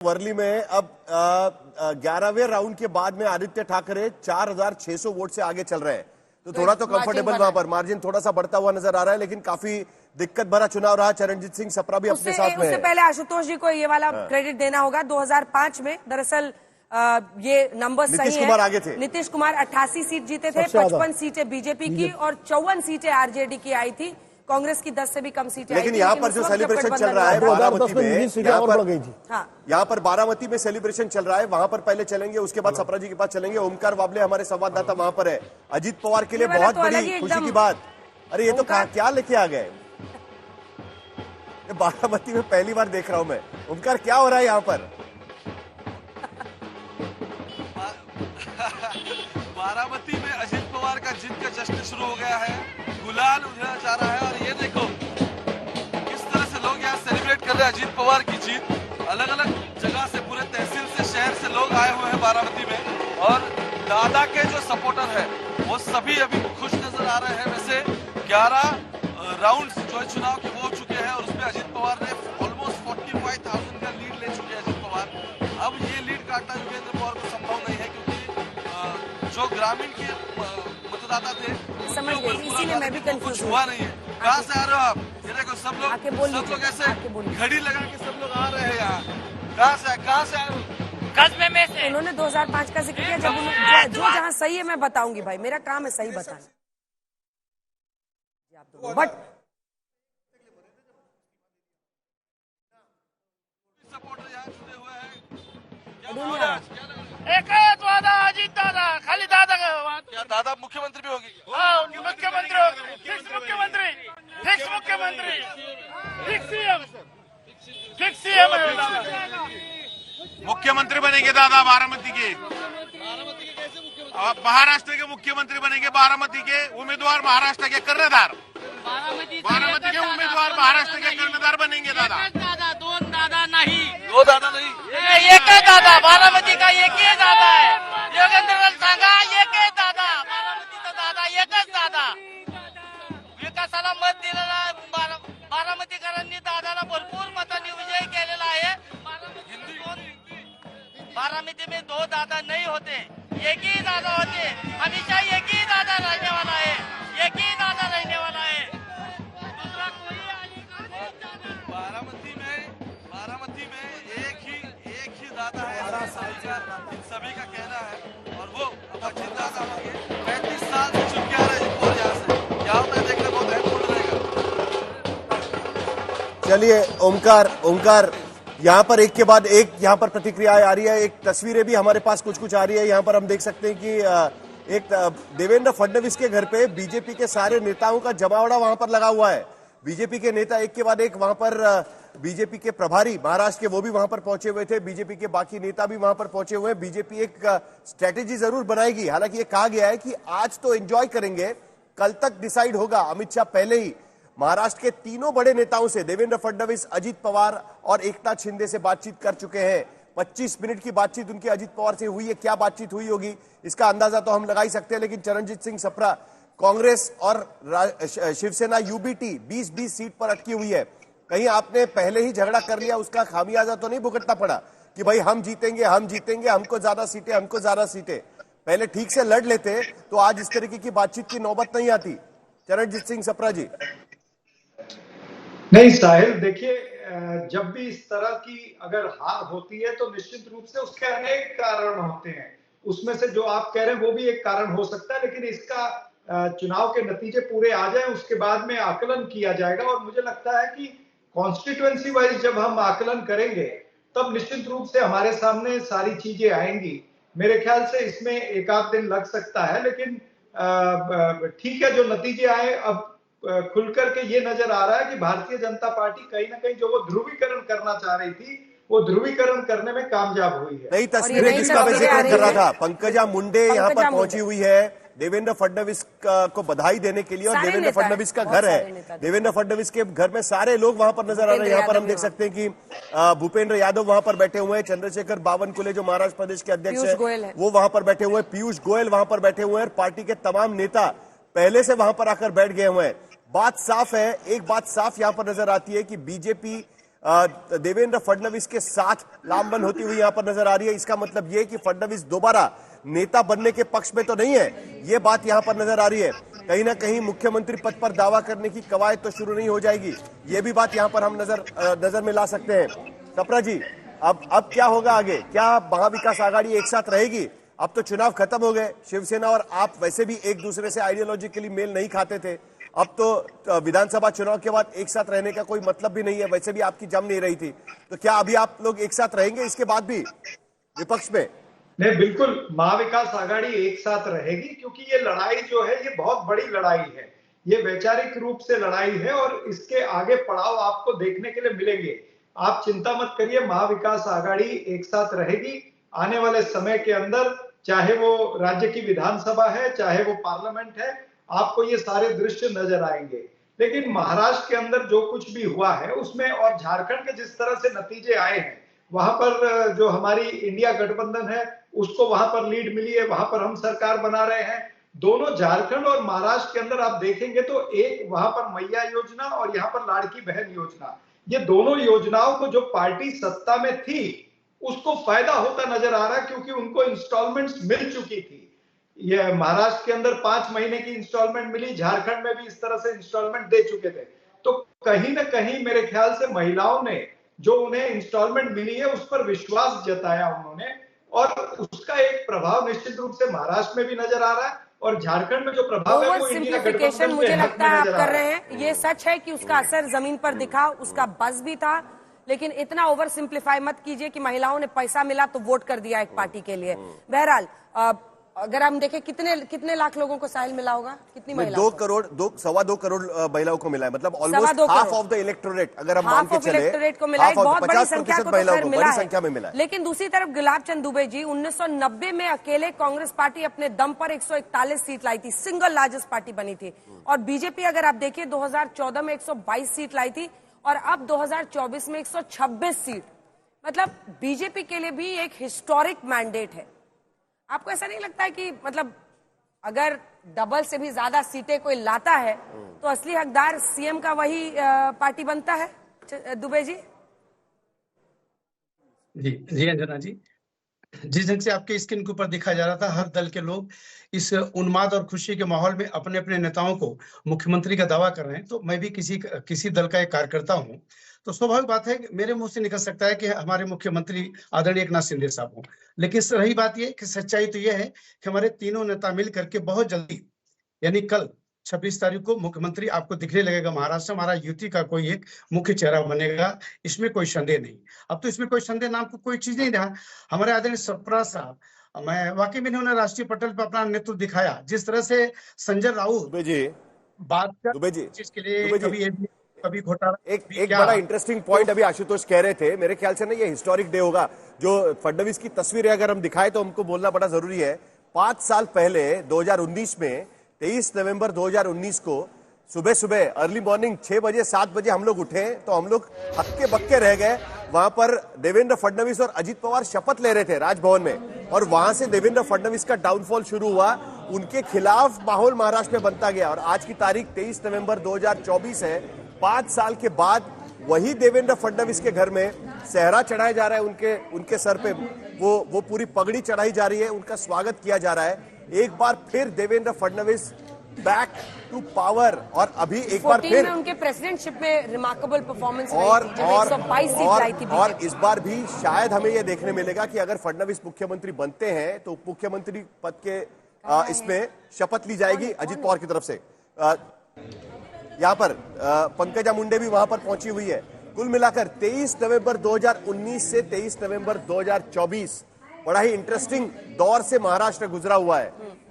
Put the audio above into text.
वर्ली में अब 11वें राउंड के बाद में आदित्य ठाकरे 4,600 वोट से आगे चल रहे हैं, तो थोड़ा तो कंफर्टेबल वहां पर मार्जिन थोड़ा सा बढ़ता हुआ नजर आ रहा है, लेकिन काफी दिक्कत भरा चुनाव रहा। चरणजीत सिंह सप्रा भी अपने साथ में है। उससे पहले आशुतोष जी को ये वाला क्रेडिट देना होगा। 2005 में दरअसल ये नंबर सही है। नीतीश कुमार आगे थे। नीतीश कुमार 88 सीट जीते थे, 55 सीटें बीजेपी की और 54 सीटें आरजेडी की आई थी। कांग्रेस की 10 से भी कम सीटें आई थी। लेकिन यहाँ पर जो सेलिब्रेशन चल रहा है बारामती में, यहाँ पर बारामती में सेलिब्रेशन चल रहा है, वहां पर पहले चलेंगे, उसके बाद सप्रा जी के पास चलेंगे। ओमकार वाबले हमारे संवाददाता वहां पर है। अजीत पवार के लिए बहुत बड़ी खुशी की बात, अरे ये तो क्या लेके आ गए, बारामती में पहली बार देख रहा हूं मैं। ओमकार, क्या हो रहा है यहाँ पर? बारामती में अजीत पवार का जीत का जश्न शुरू हो गया है, गुलाल उधरा जा रहा है। और ये देखो किस तरह से लोग यहाँ सेलिब्रेट कर रहे हैं अजीत पवार की जीत। अलग अलग जगह से, पूरे तहसील से, शहर से लोग आए हुए हैं बारामती में, और दादा के जो सपोर्टर है वो सभी अभी खुश नजर आ रहे हैं। वैसे 11 राउंड जो है चुनाव के वो हो चुके हैं और उसमें अजीत पवार ने ऑलमोस्ट 45,000 का लीड ले चुके हैं अजीत पवार। अब ये लीड काटना योगेंद्र पवार को संभव नहीं है, क्योंकि जो ग्रामीण के मतदाता थे समझ गए, इसीलिए मैं भी कंफ्यूज हुआ नहीं है। कहाँ से आ रहे हो आप? ये देखो सब लोग ऐसे घड़ी लगा के सब लोग आ रहे हैं यहाँ। कहाँ से आ रहे हो? कस्बे में से। उन्होंने 2005 का जिक्र किया। जब जो जहाँ सही है मैं बताऊंगी भाई, मेरा काम है सही बताना। बट सपोर्टर यहाँ जुड़े हुए हैं। एक दादा अजीत दादा, खाली दादा का क्या दादा मुख्यमंत्री भी होगी? मुख्यमंत्री होगी, फिक्स मुख्यमंत्री, फिक्स मुख्यमंत्री, फिक्स सीएम मुख्यमंत्री बनेंगे दादा बारामती के। महाराष्ट्र के मुख्यमंत्री बनेंगे, बारामती के उम्मीदवार महाराष्ट्र के कर्णधार, बारामती के उम्मीदवार महाराष्ट्र के कर्णधार बनेंगे दादा। दादा दोन दादा नहीं, दो दादा नहीं, एक है दादा, बारामती का एक ही दादा है। योगेंद्र सांगा एक है दादा, बारामतीचा दादा एकच दादा. विकासाला मत दिलेला आहे. बारामतीकरांनी दादाला भरपूर मतांनी विजय केलेला आहे. बारामती में दो दादा नहीं होते, एक ही दादा होते. हमेशा एक ही दादा रहने वाला है, एक ही दादा रहने वाला है. दूसरा कोई बारामती में एक ही दादा है, सभी का कहना है। और वो अजीत दादा होंगे, 35 साल से चुन के आ रहे हैं यहाँ से। क्या होता है देखने बहुत महत्वपूर्ण रहेगा। चलिए ओमकार यहाँ पर एक के बाद एक यहाँ पर प्रतिक्रियाएं आ रही है। एक तस्वीरें भी हमारे पास कुछ आ रही है। यहाँ पर हम देख सकते हैं कि एक देवेंद्र फडणवीस के घर पे बीजेपी के सारे नेताओं का जमावड़ा वहां पर लगा हुआ है। बीजेपी के नेता एक के बाद एक वहां पर, बीजेपी के प्रभारी महाराष्ट्र के वो भी वहां पर पहुंचे हुए थे, बीजेपी के बाकी नेता भी वहां पर पहुंचे हुए हैं। बीजेपी एक स्ट्रेटेजी जरूर बनाएगी। हालांकि ये कहा गया है कि आज तो एंजॉय करेंगे, कल तक डिसाइड होगा। अमित शाह पहले ही महाराष्ट्र के तीनों बड़े नेताओं से, देवेंद्र फडणवीस, अजीत पवार और एकनाथ शिंदे से बातचीत कर चुके हैं। 25 मिनट की बातचीत उनकी अजीत पवार से हुई है। क्या बातचीत हुई होगी इसका अंदाजा तो हम लगा ही सकते हैं। लेकिन चरणजीत सिंह सप्रा, कांग्रेस और शिवसेना यूबीटी 20-20 सीट पर अटकी हुई है। कहीं आपने पहले ही झगड़ा कर लिया, उसका खामियाजा तो नहीं भुगतना पड़ा कि भाई हम जीतेंगे, हमको ज्यादा सीटें। पहले ठीक से लड़ लेते तो आज इस तरीके की बातचीत की नौबत नहीं आती। चरणजीत सिंह सप्रा जी। नहीं साहिल, देखिए, जब भी इस तरह की अगर हार होती है तो निश्चित रूप से उसके अनेक कारण होते हैं। उसमें से जो आप कह रहे हैं वो भी एक कारण हो सकता है, लेकिन इसका चुनाव के नतीजे पूरे आ जाए उसके बाद में आकलन किया जाएगा। और मुझे लगता है कि कॉन्स्टिट्यूएंसी वाइज जब हम आकलन करेंगे तब निश्चित रूप से हमारे सामने सारी चीजें आएंगी। मेरे ख्याल से इसमें एक आध दिन लग सकता है, लेकिन ठीक है, जो नतीजे आए अब खुलकर के ये नजर आ रहा है कि भारतीय जनता पार्टी कहीं ना कहीं जो वो ध्रुवीकरण करना चाह रही थी, वो ध्रुवीकरण करने में कामयाब हुई है। नई तस्वीरें जिसका मैं जिक्र कर रहा था, पंकजा मुंडे यहाँ पर पहुंची हुई है देवेंद्र फडणवीस को बधाई देने के लिए। और देवेंद्र फडणवीस का घर है, देवेंद्र फडणवीस के घर में सारे लोग वहां पर नजर आ रहे हैं। यहाँ पर हम देख सकते हैं कि भूपेंद्र यादव वहां पर बैठे हुए हैं, चंद्रशेखर बावनकुले जो महाराष्ट्र प्रदेश के अध्यक्ष है वो वहां पर बैठे हुए हैं, पीयूष गोयल वहां पर बैठे हुए हैं, पार्टी के तमाम नेता पहले से वहां पर आकर बैठ गए हुए हैं। बात साफ है, एक बात साफ यहां पर नजर आती है कि बीजेपी देवेंद्र फडणवीस के साथ लामबंद होती हुई यहां पर नजर आ रही है। इसका मतलब यह कि फडणवीस दोबारा नेता बनने के पक्ष में तो नहीं है, ये बात यहां पर नजर आ रही है। कहीं ना कहीं मुख्यमंत्री पद पर दावा करने की कवायद तो शुरू नहीं हो जाएगी, ये भी बात यहां पर हम नजर में ला सकते हैं। सप्रा जी, अब क्या होगा आगे? क्या महाविकास आघाड़ी एक साथ रहेगी? अब तो चुनाव खत्म हो गए, शिवसेना और आप वैसे भी एक दूसरे से आइडियोलॉजिकली मेल नहीं खाते थे, अब तो विधानसभा चुनाव के बाद एक साथ रहने का कोई मतलब भी नहीं है, वैसे भी आपकी जम नहीं रही थी, तो क्या अभी आप लोग एक साथ रहेंगे इसके बाद भी विपक्ष में? नहीं, बिल्कुल महाविकास आघाड़ी एक साथ रहेगी, क्योंकि ये लड़ाई जो है ये बहुत बड़ी लड़ाई है, ये वैचारिक रूप से लड़ाई है और इसके आगे पड़ाव आपको देखने के लिए मिलेंगे। आप चिंता मत करिए, महाविकास आघाड़ी एक साथ रहेगी। आने वाले समय के अंदर चाहे वो राज्य की विधानसभा है, चाहे वो पार्लियामेंट है, आपको ये सारे दृश्य नजर आएंगे। लेकिन महाराष्ट्र के अंदर जो कुछ भी हुआ है उसमें, और झारखंड के जिस तरह से नतीजे आए हैं, वहां पर जो हमारी इंडिया गठबंधन है उसको वहां पर लीड मिली है, वहां पर हम सरकार बना रहे हैं। दोनों झारखंड और महाराष्ट्र के अंदर आप देखेंगे तो एक वहां पर मैया योजना और यहाँ पर लाड़की बहन योजना, ये दोनों योजनाओं को जो पार्टी सत्ता में थी उसको फायदा होता नजर आ रहा है, क्योंकि उनको इंस्टॉलमेंट्स मिल चुकी थी। ये महाराष्ट्र के अंदर 5 महीने की इंस्टॉलमेंट मिली, झारखंड में भी इस तरह से इंस्टॉलमेंट दे चुके थे। तो कहीं ना कहीं मेरे ख्याल से महिलाओं ने जो उन्हें इंस्टॉलमेंट मिली है उस पर विश्वास जताया उन्होंने, और उसका एक प्रभाव निश्चित रूप से महाराष्ट्र में भी नजर आ रहा है, और झारखंड में जो प्रभाव है वो इंडिया गठबंधन मुझे के हक लगता में है आप नजर आ कर रहा रहे है। हैं। ये सच है कि उसका असर जमीन पर दिखा, उसका बज़ भी था, लेकिन इतना ओवर सिंप्लीफाई मत कीजिए कि महिलाओं ने पैसा मिला तो वोट कर दिया एक पार्टी के लिए। बहरहाल अगर हम देखें कितने लाख लोगों को साहिल मिला होगा, कितनी महिलाओं को? 2 करोड़ महिलाओं को मिला है, मतलब almost half of the electorate, अगर हम मान के चले इलेक्टोरेट को मिला, एक बहुत बड़ी संख्या को तो खैर मिला बड़ी संख्या में मिला है। लेकिन दूसरी तरफ गुलाब चंद दुबे जी, 1990 में अकेले कांग्रेस पार्टी अपने दम पर 141 सीट लाई थी, सिंगल लार्जेस्ट पार्टी बनी थी, और बीजेपी अगर आप देखिए 2014 में 122 सीट लाई थी और अब 2024 में 126 सीट। मतलब बीजेपी के लिए भी एक हिस्टोरिक मैंडेट है। आपको ऐसा नहीं लगता है कि मतलब अगर डबल से भी ज्यादा सीटें कोई लाता है तो असली हकदार सीएम का वही पार्टी बनता है? दुबे जी जी अंजना जी, जिस ढंग से आपके स्क्रीन के ऊपर दिखा जा रहा था, हर दल के लोग इस उन्माद और खुशी के माहौल में अपने अपने नेताओं को मुख्यमंत्री का दावा कर रहे हैं, तो मैं भी किसी दल का एक कार्यकर्ता हूं, तो स्वाभाविक बात है मेरे मुंह से निकल सकता है कि हमारे मुख्यमंत्री आदरणीय एकनाथ शिंदे साहब हों। लेकिन रही बात ये कि सच्चाई तो यह है कि हमारे तीनों नेता मिल करके बहुत जल्दी, यानी कल 26 तारीख को मुख्यमंत्री आपको दिखने लगेगा। महाराष्ट्र हमारा यूटी का कोई एक मुख्य चेहरा बनेगा, इसमें कोई संदेह नहीं। अब तो इसमें कोई संदेह नाम को कोई चीज नहीं रहा। हमारे आदरणीय सप्रा साहब, मैं वाकई में उन्होंने राष्ट्रीय पटल पर अपना नेतृत्व दिखाया। जिस तरह से संजय राउत बात जिसके लिए कभी घोटाला, एक बड़ा इंटरेस्टिंग पॉइंट अभी आशुतोष कह रहे थे, मेरे ख्याल से ना ये हिस्टोरिक डे होगा। जो फडणवीस की तस्वीरें अगर हम दिखाएं तो हमको बोलना बड़ा जरूरी है। 5 साल पहले 2019 में 23 नवंबर 2019 को सुबह सुबह अर्ली मॉर्निंग 6 बजे 7 बजे हम लोग उठे तो हम लोग हक्के बक्के रह गए। वहां पर देवेंद्र फडणवीस और अजित पवार शपथ ले रहे थे राजभवन में, और वहां से देवेंद्र फडणवीस का डाउनफॉल शुरू हुआ, उनके खिलाफ माहौल महाराष्ट्र में बनता गया, और आज की तारीख 23 नवंबर 2024 है। 5 साल के बाद वही देवेंद्र फडणवीस के घर में सेहरा चढ़ाया जा रहा है, उनके सर पे वो पूरी पगड़ी चढ़ाई जा रही है, उनका स्वागत किया जा रहा है। एक बार फिर Devendra Fadnavis back to power, और अभी एक बार फिर उनके प्रेसिडेंटशिप में रिमार्केबल परफॉर्मेंस और इस बार भी शायद हमें यह देखने मिलेगा कि अगर फडणवीस मुख्यमंत्री बनते हैं तो उप मुख्यमंत्री पद के इसमें शपथ ली जाएगी अजित पवार की तरफ से। यहाँ पर पंकजा मुंडे भी वहां पर पहुंची हुई है। कुल मिलाकर 23 नवंबर 2019 से 23 नवंबर 2024 बड़ा ही इंटरेस्टिंग दौर से महाराष्ट्र गुजरा हुआ है।